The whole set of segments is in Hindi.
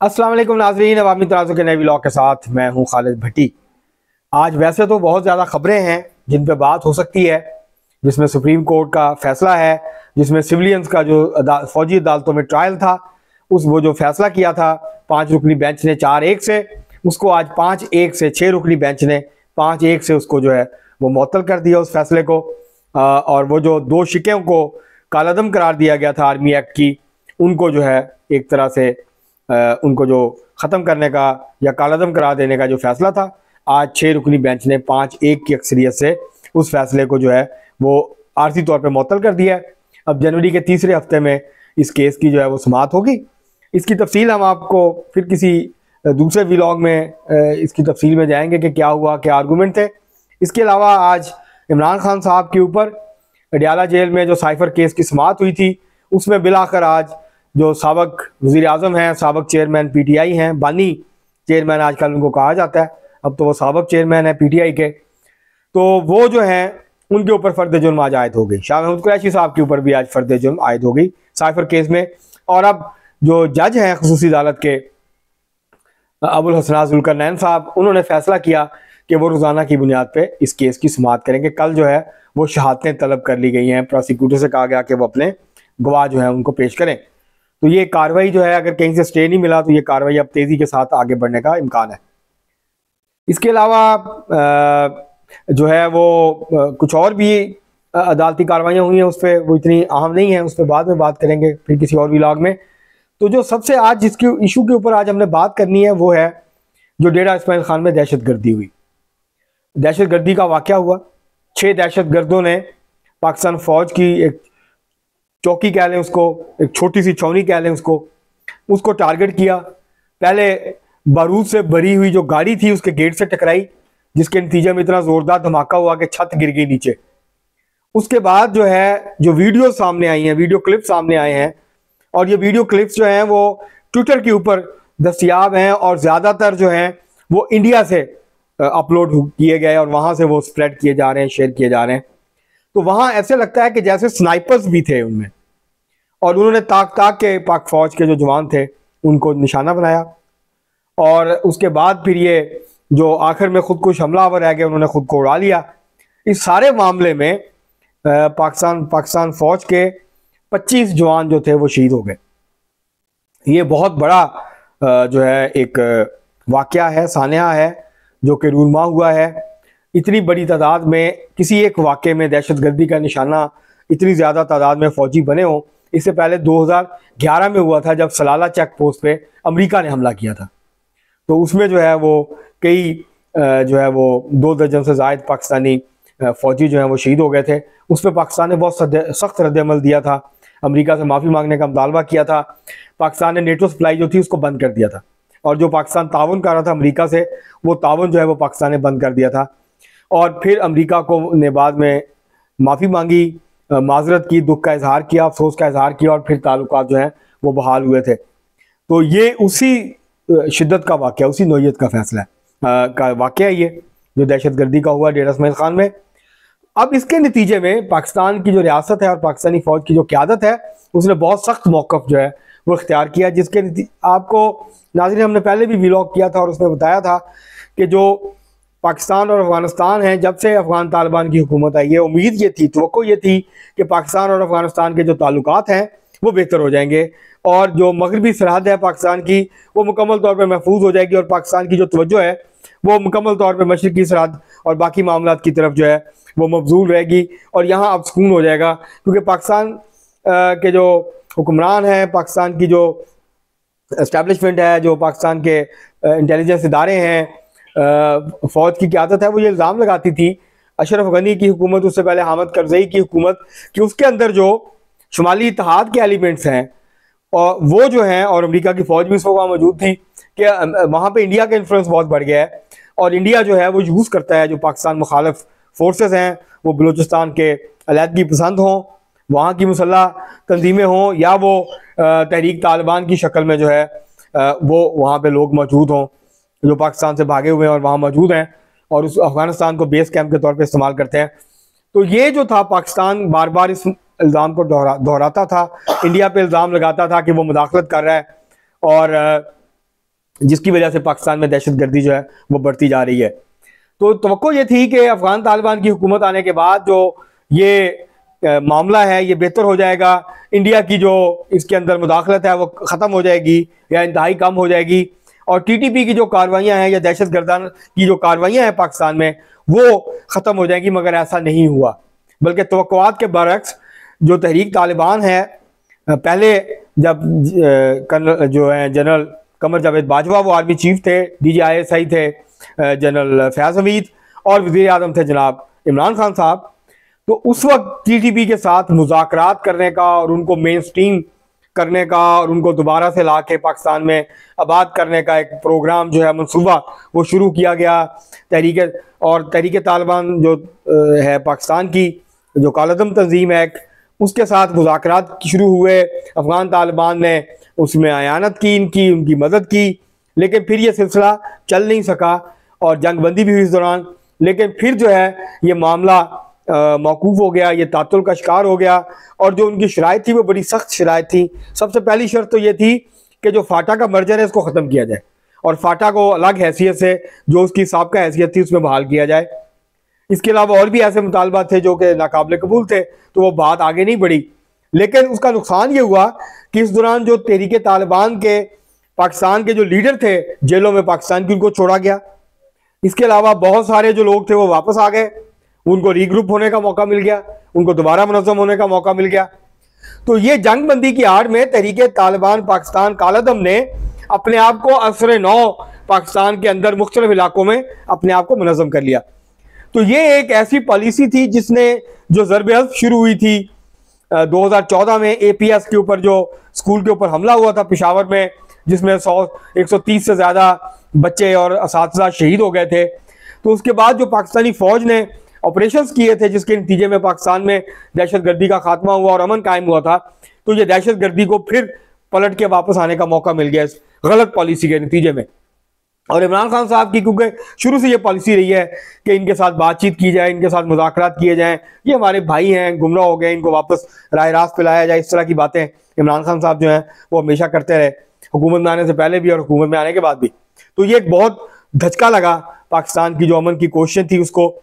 अस्सलाम वालेकुम नाज़रीन, अवामी तराज़ुं के नए व्लॉग के साथ मैं हूं खालिद भट्टी। आज वैसे तो बहुत ज़्यादा ख़बरें हैं जिन पे बात हो सकती है, जिसमें सुप्रीम कोर्ट का फैसला है, जिसमें सिविलियंस का जो फौजी अदालतों में ट्रायल था, वो जो फैसला किया था 5 रुकनी बेंच ने 4-1 से, उसको आज 5-1 से 6 रुकनी बेंच ने 5-1 से उसको जो है वो मुअत्तल कर दिया उस फैसले को। और वो जो 2 शिकों को कालादम करार दिया गया था आर्मी एक्ट की, उनको जो है एक तरह से उनको जो ख़त्म करने का या कालादम करा देने का जो फैसला था, आज 6 रुकनी बेंच ने 5-1 की अक्सरियत से उस फैसले को जो है वो आर्जी तौर पे मुअत्तल कर दिया है। अब जनवरी के तीसरे हफ्ते में इस केस की जो है वो समाअत होगी। इसकी तफसील हम आपको फिर किसी दूसरे व्लॉग में इसकी तफसील में जाएंगे कि क्या हुआ, क्या आर्गूमेंट थे। इसके अलावा आज इमरान खान साहब के ऊपर अडयाला जेल में जो साइफर केस की समाअत हुई थी, उसमें बिलाखिर आज जो साबक वज़ीर आज़म हैं, साबक चेयरमैन PTI हैं, बानी चेयरमैन आजकल उनको कहा जाता है, अब तो वो साबक चेयरमैन है PTI के, तो वो जो हैं उनके ऊपर फ़र्द जुर्म आज आयद हो गई। शाह महमूद कुरैशी साहब के ऊपर भी आज फ़र्द जुर्म आयद हो गई साइफर केस में। और अब जो जज हैं खुसूसी अदालत के अबुल हसनात ज़ुल्करनैन साहब, उन्होंने फ़ैसला किया कि वो रोज़ाना की बुनियाद पर इस केस की समाअत करेंगे। कल जो है वो शहादतें तलब कर ली गई हैं, प्रोसिक्यूटर से कहा गया कि वो अपने गवाह जो है उनको पेश करें। तो ये कार्रवाई जो है, अगर कहीं से स्टे नहीं मिला तो ये कार्रवाई अब तेज़ी के साथ आगे बढ़ने का इम्कान है। इसके अलावा जो है वो कुछ और भी अदालती कार्रवाइयाँ हुई हैं, उस पर वो इतनी अहम नहीं है, उस पर बाद में बात करेंगे फिर किसी और व्लॉग में। तो जो सबसे आज जिसके इशू के ऊपर आज हमने बात करनी है वो है जो डेरा इस्माइल खान में दहशतगर्दी हुई। दहशतगर्दी का वाक़या हुआ, 6 दहशतगर्दों ने पाकिस्तान फ़ौज की एक चौकी कह लें उसको, एक छोटी सी छावनी कह लें उसको टारगेट किया। पहले बारूद से भरी हुई जो गाड़ी थी उसके गेट से टकराई, जिसके नतीजे में इतना ज़ोरदार धमाका हुआ कि छत गिर गई नीचे। उसके बाद जो है जो वीडियो सामने आई हैं, वीडियो क्लिप सामने आए हैं, और ये वीडियो क्लिप्स जो हैं वो ट्विटर के ऊपर दस्तयाब हैं और ज़्यादातर जो हैं वो इंडिया से अपलोड किए गए और वहाँ से वो स्प्रेड किए जा रहे हैं, शेयर किए जा रहे हैं। तो वहाँ ऐसे लगता है कि जैसे स्नाइपर्स भी थे उनमें, और उन्होंने ताक के पाक फौज के जो जवान थे उनको निशाना बनाया। और उसके बाद फिर ये जो आखिर में खुदकुश हमलावर रह गए, उन्होंने खुद को उड़ा लिया। इस सारे मामले में पाकिस्तान फौज के 25 जवान जो थे वो शहीद हो गए। ये बहुत बड़ा जो है एक वाक़या है, सानिया है जो कि रूनमा हुआ है। इतनी बड़ी तादाद में किसी एक वाक़े में दहशतगर्दी का निशाना इतनी ज़्यादा तादाद में फ़ौजी बने हों, इससे पहले 2011 में हुआ था जब सलाला चेक पोस्ट पे अमेरिका ने हमला किया था। तो उसमें जो है वो कई जो है वो 2 दर्जन से ज़ायद पाकिस्तानी फ़ौजी जो हैं वो शहीद हो गए थे। उस पर पाकिस्तान ने बहुत सख्त रद्द-ए-अमल दिया था, अमेरिका से माफ़ी मांगने का मुतालबा किया था। पाकिस्तान ने नेटो सप्लाई जो थी उसको बंद कर दिया था, और जो पाकिस्तान ताउन कर रहा था अमेरिका से, वो ताउन जो है वो पाकिस्तान ने बंद कर दिया था। और फिर अमेरिका को ने बाद में माफ़ी मांगी, माजरत की, दुख का इजहार किया, अफसोस का इजहार किया, और फिर ताल्लुकात जो हैं वो बहाल हुए थे। तो ये उसी शिद्दत का वाक़या, उसी नौइयत का फैसला का वाक़या है ये जो दहशतगर्दी का हुआ डेरा इस्माइल खान में। अब इसके नतीजे में पाकिस्तान की जो रियासत है और पाकिस्तानी फ़ौज की जो क़यादत है, उसने बहुत सख्त मौक़िफ़ जो है वो इख्तियार किया, जिसके आपको नाज़रीन हमने पहले भी व्लॉग किया था और उसमें बताया था कि जो पाकिस्तान और अफ़गानिस्तान है, जब से अफ़गान तालिबान की हुकूमत आई है, उम्मीद ये थी, तवक्को ये थी कि पाकिस्तान और अफ़गानिस्तान के जो ताल्लुकात हैं वो बेहतर हो जाएंगे, और जो मगरबी सरहद है पाकिस्तान की वो मुकम्मल तौर पर महफूज हो जाएगी, और पाकिस्तान की जो तवज्जो है वो मुकम्मल तौर पर मशरक़ी सरहद और बाकी मामलात की तरफ जो है वो मबजूल रहेगी, और यहाँ अब सुकून हो जाएगा। क्योंकि पाकिस्तान के जो हुक्मरान हैं, पाकिस्तान की जो एस्टेब्लिशमेंट है, जो पाकिस्तान के इंटेलिजेंस इदारे हैं, फ़ौज की क़यादत है, वो ये इल्ज़ाम लगाती थी अशरफ गनी की हुकूमत, उससे पहले हामिद करज़ई की हुकूमत, कि उसके अंदर जो शुमाली इत्तेहाद के एलिमेंट्स हैं और वो जो हैं, और अमेरिका की फ़ौज भी उस वक्त मौजूद थी, कि वहाँ पे इंडिया का इन्फ्लुएंस बहुत बढ़ गया है, और इंडिया जो है वो यूज़ करता है जो पाकिस्तान मुखालिफ फोर्सेस हैं, वो बलूचिस्तान के अलहदगी पसंद हों, वहाँ की मुसल्ह तंजीमें हों, या वो तहरीक तालिबान की शक्ल में जो है वो वहाँ पे लोग मौजूद हों जो पाकिस्तान से भागे हुए हैं और वहाँ मौजूद हैं, और उस अफ़गानिस्तान को बेस कैंप के तौर पे इस्तेमाल करते हैं। तो ये जो था, पाकिस्तान बार बार इस इल्ज़ाम को दोहराता था, इंडिया पे इल्ज़ाम लगाता था कि वो मुदाखलत कर रहा है, और जिसकी वजह से पाकिस्तान में दहशतगर्दी जो है वो बढ़ती जा रही है। तो तवक्को ये थी कि अफगान तालिबान की हुकूमत आने के बाद जो ये मामला है ये बेहतर हो जाएगा, इंडिया की जो इसके अंदर मुदाखलत है वो ख़त्म हो जाएगी या इंतहाई कम हो जाएगी, और टीटीपी की जो कार्रवाइयाँ हैं या दहशतगर्दान की जो कार्रवाइयाँ हैं पाकिस्तान में वो ख़त्म हो जाएगी। मगर ऐसा नहीं हुआ, बल्कि तवक्कुआत के बरक्स जो तहरीक तालिबान है, पहले जब कर्नल जो है जनरल कमर जावेद बाजवा वो आर्मी चीफ थे, DGISI थे जनरल फैज़ हमीद, और वज़ीर आज़म थे जनाब इमरान खान साहब, तो उस वक्त टीटीपी के साथ मुज़ाकरात करने का और उनको मेन स्ट्रीम करने का और उनको दोबारा से ला के पाकिस्तान में आबाद करने का एक प्रोग्राम जो है मनसूबा वो शुरू किया गया। तहरीक तालिबान जो है पाकिस्तान की जो कालदम तंजीम है उसके साथ मुज़ाकरात शुरू हुए। अफ़गान तालिबान ने उसमें आयानत की, उनकी मदद की, लेकिन फिर ये सिलसिला चल नहीं सका और जंगबंदी भी हुई इस दौरान। लेकिन फिर जो है ये मामला मौकूफ़ हो गया, ये तातुल का शिकार हो गया, और जो उनकी शराइत थी वो बड़ी सख्त शराइत थी। सबसे पहली शर्त तो ये थी कि जो फाटा का मर्जर है इसको ख़त्म किया जाए और फाटा को अलग हैसियत से जो उसकी साबका हैसियत थी उसमें बहाल किया जाए। इसके अलावा और भी ऐसे मुतालबात थे जो कि नाकाबिल कबूल थे, तो वो बात आगे नहीं बढ़ी। लेकिन उसका नुकसान ये हुआ कि इस दौरान जो तहरीक तालिबान के पाकिस्तान के जो लीडर थे जेलों में पाकिस्तान की, उनको छोड़ा गया। इसके अलावा बहुत सारे जो लोग थे वो वापस आ गए, उनको रीग्रुप होने का मौका मिल गया, उनको दोबारा मुनज़्ज़म होने का मौका मिल गया। तो ये जंगबंदी की आड़ में तहरीक तालिबान पाकिस्तान कालदम ने अपने आप को असर नौ पाकिस्तान के अंदर मुख्तलिफ इलाकों में अपने आप को मुनज़्ज़म कर लिया। तो ये एक ऐसी पॉलिसी थी जिसने जो ज़रब शुरू हुई थी 2014 में APS के ऊपर, जो स्कूल के ऊपर हमला हुआ था पेशावर में, जिसमें 130 से ज़्यादा बच्चे और असातिज़ा शहीद हो गए थे। तो उसके बाद जो पाकिस्तानी फ़ौज ने ऑपरेशंस किए थे जिसके नतीजे में पाकिस्तान में दहशतगर्दी का खात्मा हुआ और अमन कायम हुआ था, तो ये दहशतगर्दी को फिर पलट के वापस आने का मौका मिल गया इस गलत पॉलिसी के नतीजे में। और इमरान खान साहब की क्योंकि शुरू से ये पॉलिसी रही है कि इनके साथ बातचीत की जाए, इनके साथ मुज़ाकरात किए जाएं, ये हमारे भाई हैं, गुमराह हो गए, इनको वापस राह रास्त पे लाया जाए, इस तरह की बातें इमरान खान साहब जो हैं वो हमेशा करते रहे, हुकूमत में आने से पहले भी और हुकूमत में आने के बाद भी। तो ये एक बहुत धचका लगा पाकिस्तान की जो अमन की कोशिश थी उसको।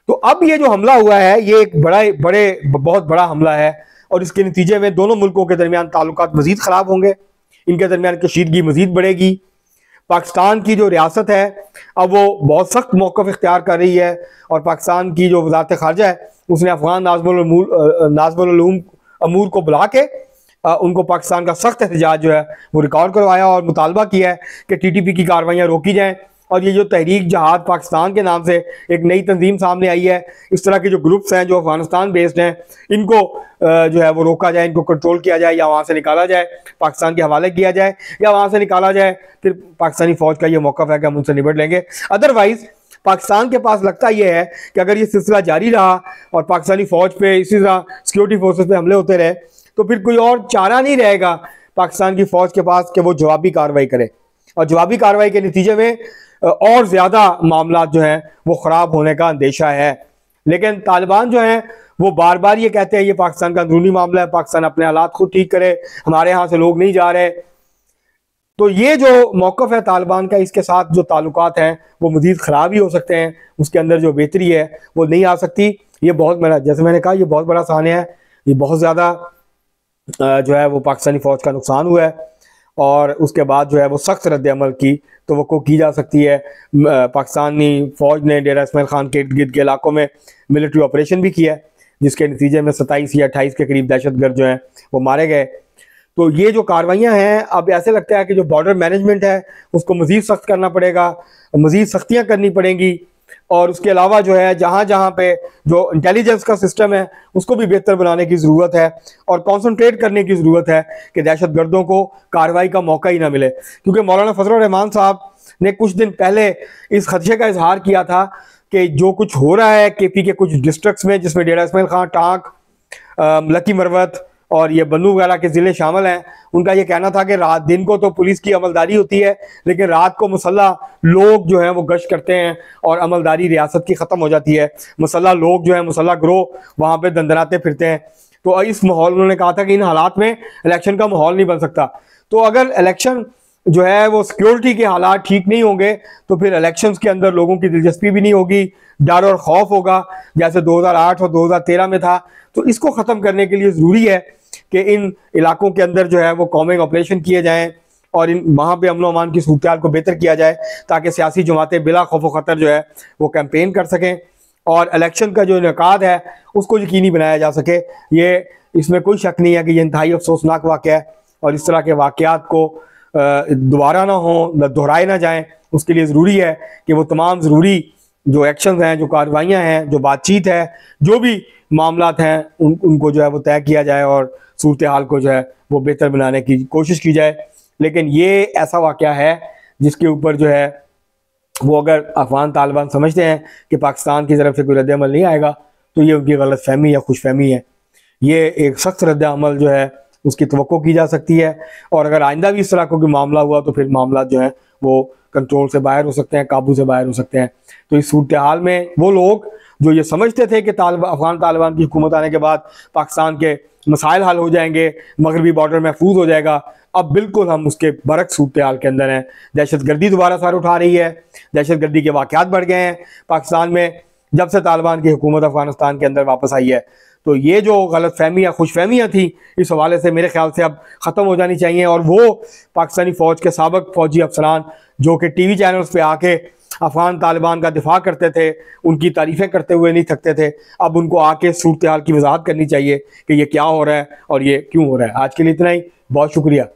तो अब ये जो हमला हुआ है ये एक बहुत बड़ा हमला है, और इसके नतीजे में दोनों मुल्कों के दरमियान ताल्लुकात मज़ीद ख़राब होंगे, इनके दरमियान कशीदगी मज़ीद बढ़ेगी। पाकिस्तान की जो रियासत है अब वो बहुत सख्त मौक़िफ़ इख्तियार कर रही है, और पाकिस्तान की जो वज़ारत ख़ारजा है उसने अफ़गान नाज़िमुल अमूर को बुला के उनको पाकिस्तान का सख्त एहतजाज जो है वो रिकॉर्ड करवाया और मुतालबा किया है कि TTP की कार्रवाइयाँ रोकी जाएँ। और ये जो तहरीक जहाद पाकिस्तान के नाम से एक नई तंजीम सामने आई है, इस तरह के जो ग्रुप्स हैं जो अफगानिस्तान बेस्ड हैं, इनको जो है वो रोका जाए, इनको कंट्रोल किया जाए, या वहाँ से निकाला जाए, पाकिस्तान के हवाले किया जाए, या वहाँ से निकाला जाए। फिर पाकिस्तानी फ़ौज का ये मौक़िफ़ है कि हम उनसे निपट लेंगे। अदरवाइज़ पाकिस्तान के पास लगता ये है कि अगर ये सिलसिला जारी रहा और पाकिस्तानी फ़ौज पे इसी तरह सिक्योरिटी फोर्सेस पे हमले होते रहे, तो फिर कोई और चारा नहीं रहेगा पाकिस्तान की फ़ौज के पास कि वो जवाबी कार्रवाई करे, और जवाबी कार्रवाई के नतीजे में और ज़्यादा मामला जो हैं वो ख़राब होने का अंदेशा है। लेकिन तालिबान जो हैं वो बार बार ये कहते हैं ये पाकिस्तान का अंदरूनी मामला है, पाकिस्तान अपने हालात खुद ठीक करे, हमारे यहाँ से लोग नहीं जा रहे। तो ये जो मौक़िफ़ है तालिबान का, इसके साथ जो ताल्लुकात हैं वो मज़ीद ख़राब ही हो सकते हैं, उसके अंदर जो बेहतरी है वो नहीं आ सकती। ये बहुत बड़ा, जैसे मैंने कहा, ये बहुत बड़ा सानिया है, ये बहुत ज़्यादा जो है वो पाकिस्तानी फ़ौज का नुकसान हुआ है, और उसके बाद जो है वो सख्त रद्द अमल की तवक्को की जा सकती है। पाकिस्तानी फ़ौज ने डेरा इस्माइल खान के इर्द गिर्द के इलाकों में मिलिट्री ऑपरेशन भी किया है, जिसके नतीजे में 27 या 28 के करीब दहशतगर्द जो हैं वो मारे गए। तो ये जो कार्रवाइयाँ हैं, अब ऐसे लगता है कि जो बॉर्डर मैनेजमेंट है उसको मज़ीद सख्त करना पड़ेगा, मज़ीद सख्तियाँ करनी पड़ेंगी, और उसके अलावा जो है जहाँ जहाँ पे जो इंटेलिजेंस का सिस्टम है उसको भी बेहतर बनाने की ज़रूरत है, और कॉन्सनट्रेट करने की ज़रूरत है कि दहशतगर्दों को कार्रवाई का मौका ही ना मिले। क्योंकि मौलाना फजलुर रहमान साहब ने कुछ दिन पहले इस खदशे का इजहार किया था कि जो कुछ हो रहा है KP के कुछ डिस्ट्रिक्ट्स में, जिसमें डेरा इस्माइल खान, टांक, लकी मरवत और ये बन्नू वगैरह के ज़िले शामिल हैं, उनका ये कहना था कि रात दिन को तो पुलिस की अमलदारी होती है, लेकिन रात को मुसल्लह लोग जो हैं वो गश्त करते हैं और अमलदारी रियासत की ख़त्म हो जाती है। मुसल्लह लोग जो है, मुसल्लह गिरोह वहाँ पे दंदनाते फिरते हैं। तो इस माहौल, उन्होंने कहा था कि इन हालात में इलेक्शन का माहौल नहीं बन सकता। तो अगर इलेक्शन जो है वो सिक्योरिटी के हालात ठीक नहीं होंगे तो फिर इलेक्शंस के अंदर लोगों की दिलचस्पी भी नहीं होगी, डर और खौफ होगा जैसे 2008 और 2013 में था। तो इसको ख़त्म करने के लिए ज़रूरी है कि इन इलाकों के अंदर जो है वो कॉमिंग ऑपरेशन किए जाएँ और इन वहाँ पे अमन अमान की सूरत को बेहतर किया जाए ताकि सियासी जमातें बिला खौफ ख़तर जो है वो कैंपेन कर सकें और इलेक्शन का जो इनेकाद है उसको यकीनी बनाया जा सके। ये इसमें कोई शक नहीं है कि ये इंतहाई अफसोसनाक वाक़या है और इस तरह के वाक़यात को दोबारा ना हो, दोहराए ना जाएं। उसके लिए ज़रूरी है कि वो तमाम ज़रूरी जो एक्शन हैं, जो कार्रवाइयाँ हैं, जो बातचीत है, जो भी मामलात हैं उनको जो है वो तय किया जाए और सूरत हाल को जो है वो बेहतर बनाने की कोशिश की जाए। लेकिन ये ऐसा वाक़या है जिसके ऊपर जो है वो अगर अफगान तालिबान समझते हैं कि पाकिस्तान की तरफ से कोई रद्द-ए-अमल नहीं आएगा तो ये उनकी गलत फहमी या खुशफहमी है। ये एक सख्त रद्द-ए-अमल जो है उसकी तवक्को की जा सकती है और अगर आइंदा भी इस तरह का कोई मामला हुआ तो फिर मामला जो है वो कंट्रोल से बाहर हो सकते हैं, काबू से बाहर हो सकते हैं। तो इस सूरत हाल में वो लोग जो ये समझते थे कि अफगान तालिबान की हुकूमत आने के बाद पाकिस्तान के मसाइल हल हो जाएंगे, मगरबी बॉर्डर महफूज हो जाएगा, अब बिल्कुल हम उसके बरक्स सूरत हाल के अंदर हैं। दहशत गर्दी दोबारा सर उठा रही है, दहशत गर्दी के वाक़यात बढ़ गए हैं पाकिस्तान में जब से तालिबान की हुकूमत अफगानिस्तान के अंदर वापस आई है। तो ये जो गलत फहमियाँ खुशफहमियाँ थी इस हवाले से मेरे ख्याल से अब ख़त्म हो जानी चाहिए और वो पाकिस्तानी फ़ौज के साबिक़ फ़ौजी अफसरान जो कि टीवी चैनल्स पे आके अफगान तालिबान का दिफा करते थे, उनकी तारीफ़ें करते हुए नहीं थकते थे, अब उनको आके सूरत हाल की वजाहत करनी चाहिए कि ये क्या हो रहा है और ये क्यों हो रहा है। आज के लिए इतना ही, बहुत शुक्रिया।